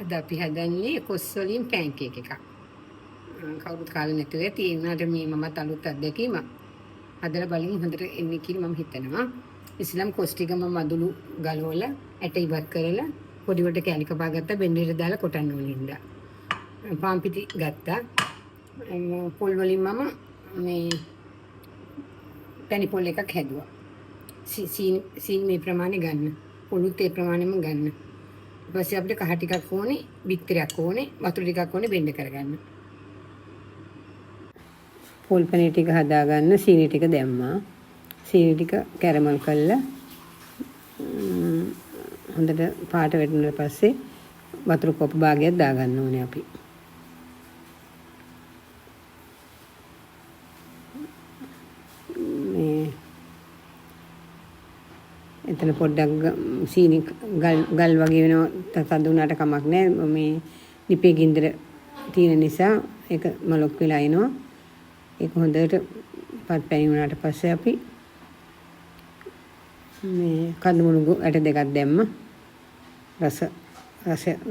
අද අපි හදන්නේ කොස් වලින් පැන්කේක් එකක්. කවුරුත් කාලේ නැතුව තියෙනාට මේ මමත් අලුත් අත්දැකීමක්. හදලා බලමු හොඳට එන්නේ කියලා මම හිතනවා. ඉස්ලාම් කොස් ටික මම මදුළු ගලවලා ඇට ඉවත් කරලා පොඩි වට කැලි කපා ගත්තා බෙන්ඩේට දාලා කොටන්න ඕනින්දා. පාන් පිටි ගත්තා. පොල් වලින් මම මේ පැණි පොල් එකක් හැදුවා. සීනි මේ ප්‍රමාණය ගන්න. පොළුත් ඒ ප්‍රමාණයම ගන්න. ඊට පස්සේ අපිට කහ ටිකක් ඕනේ, බිත්තරයක් ඕනේ, වතුර ටිකක් ඕනේ බෙන්ඩ කරගන්න. පොල් පැණි ටික හදාගන්න සීනි ටික දැම්මා. සීනි ටික කැරමල් කළා. හොඳට පාට වැටුණාට පස්සේ වතුර කොප්ප භාගයක් දාගන්න ඕනේ අපි. එතන පොඩ්ඩක් සීනි ගල් වගේ වෙනවා තද වුණාට කමක් නැහැ. මේ ලිපේ ගින්දර තියෙන නිසා ඒක මලොක් වෙලා එනවා. ඒක හොඳට පත් පැණි වුණාට පස්සේ අපි මේ කඳු මුණු ඇට දෙකක් දැම්ම.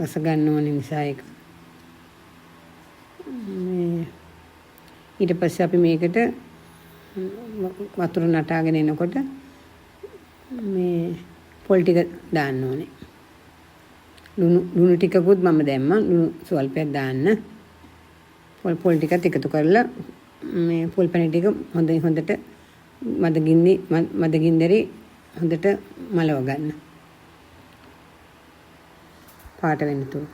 රස ගන්න ඕන නිසා ඒක. ඊට පස්සේ අපි මේකට වතුර නටාගෙන එනකොට මේ පොල් ටික දාන්න ඕනේ. ලුණු ටිකකුත් මම දැම්මා. ලුණු සුවල්පයක් දාන්න. පොල් ටිකත් එකතු කරලා මේ පොල් පැණි ටික හොඳට මද ගින්දරේ හොඳට මලව ගන්න. පාට වෙන්න තුරු.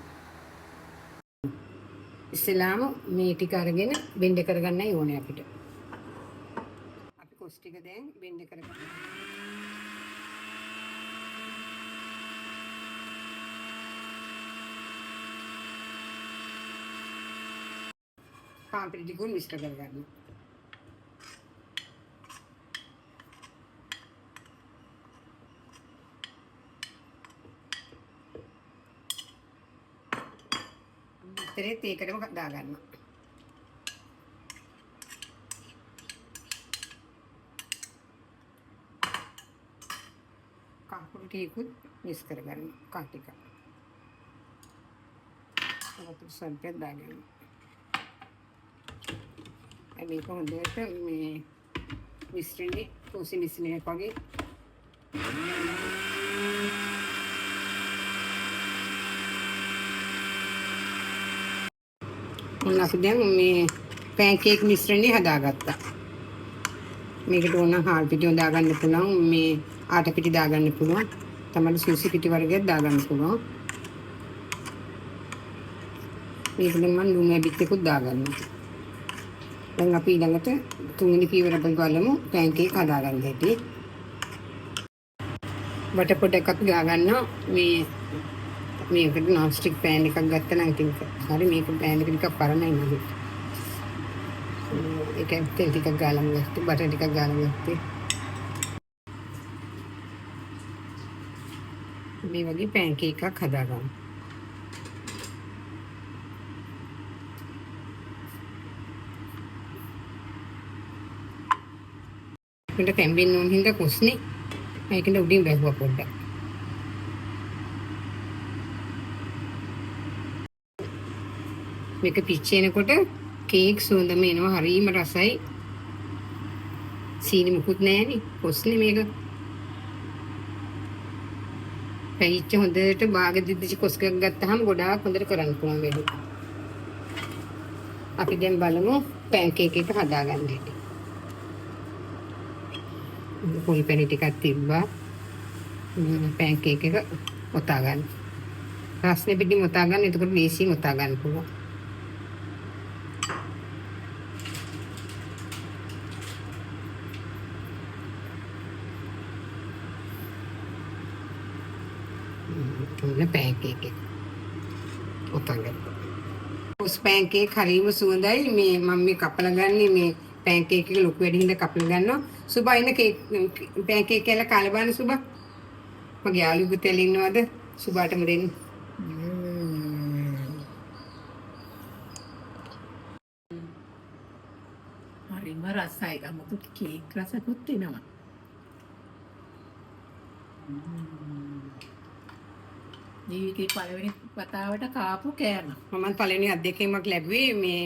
ඉස්සෙල්ලාම මේ ටික අරගෙන බෙන්ඩ කරගන්නයි ඕනේ අපිට. අපි කොස් ටික දැන් බෙන්ඩ කරගන්න. පාන් පිටි ටික මිශ්‍ර කරගන්න. ඉතරේ තේකටම දාගන්න. කහකුරු ටිකුත් මික්ස් කරගන්න. කහ ටික. වතුර සල්පයක් දාගන්න. මේක හොඳට මේ මිශ්‍රණේ තෝසි මිශ්‍රණයක් වගේ මොන අපි දැන් මේ පැන්කේක් මිශ්‍රණේ හදාගත්තා. මේකට ඕන හාල් පිටි දාගන්න පුළුවන්, මේ ආට පිටි දාගන්න පුළුවන්, තමයි සූසි පිටි වර්ගයක් දාගන්න පුළුවන්. මේකට මම ලුණු ඇබිත්තකුත් දාගන්නවා. දැන් අපි ඊළඟට තුන්වෙනි පියවර අපි බලමු පැන්කේක් හදාගන්න හැටි. බටර් පොඩක් අපි ගාගන්නවා. මේකට non stick pan එකක් ගත්තා නම් ඉතින් හරි. මේක pan එක ටිකක් පරණයි නේද? ඒකෙන් තෙල් ටිකක් ගාලා ගත්තා, බටර් ටිකක් ගාලා ගත්තා. මේ වගේ පැන්කේක් එකක් හදාගන්න. මේක තැම්බෙන්න ඕන හින්දා කුස්නේ මේකෙන් උඩින් බැහුවා පොඩ්ඩක්. මේක පිච්චෙනකොට කේක් සුවඳම එනවා. හරිම රසයි. සීනි මුකුත් නැහැනේ. කුස්නේ මේක. පැහිච්ච හොඳට බාග දිද්දිච්ච කොස් එකක් ගත්තාම ගොඩාක් හොඳට කරන්න පුළුවන් වෙලු. අපි දැන් බලමු පැන්කේක් එක හදාගන්න හැටි. පොල් පැණි ටිකක් තිබ්බා. පැන්කේක් එක ඔතා ගන්න. රස්නේ පිටින් ඔතා ගන්න. එතකොට ලේසියෙන් ඔතා ගන්න පුළුවන්. ඔන්න පැන්කේක් එක ඔතා ගන්න. කොස් පැන්කේක් හරිම සුවඳයි. මේ මම මේ කපලා ගන්නේ මේ පැන්කේක් එක ලොකු වැඩි හින්දා කපලා ගන්නවා. සුබා ඉන්න පැන්කේක් කියලා කාලා බලන්න සුබා. මගේ යාළුවෙකුත් එළ ඉන්නවද? සුබාටම දෙන්න. හරිම රසයි. අමුතු කේක් රසකුත් තියෙනවා. ජීවිතේ පළවෙනි වතාවට කාපු කෑම. මම පළවෙනි අත්දැකීමක් ලැබුවේ මේ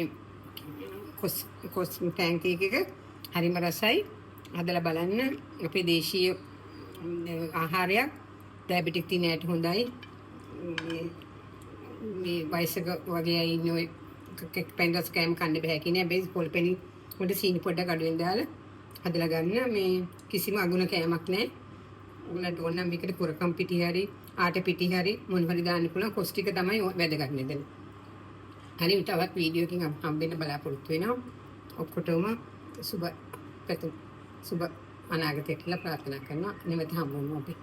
කොස් පැන්කේක් එක. හරිම රසයි. හදලා බලන්න. අපේ දේශීය ආහාරයක්. ඩයබටික් තියෙන අයට හොඳයි. මේ වයසක වගේ අය ඉන්න ඔය පෙන්ඩස් කෑම කන්න බෑ කියන හැබැයි පොල්පෙනි උඩ සීනි පොඩ්ඩක් අඩුවෙන් දාලා හදලා ගන්න. මේ කිසිම අගුණ කෑමක් නැහැ. ඔයාලට ඕන නම් මේකට කුරකම් පිටි හරි ආට පිටි හරි මොන හරි දාන්න පුළුවන්. කොස් ටික තමයි වැදගත් නේද? හරි තවත් වීඩියෝ එකකින් හම්බෙන්න බලාපොරොත්තු වෙනවා. ඔක්කොටම සුබ අනාගතයක් කියලා ප්‍රාර්ථනා කරනවා. නැවත හම්බුමු අපි.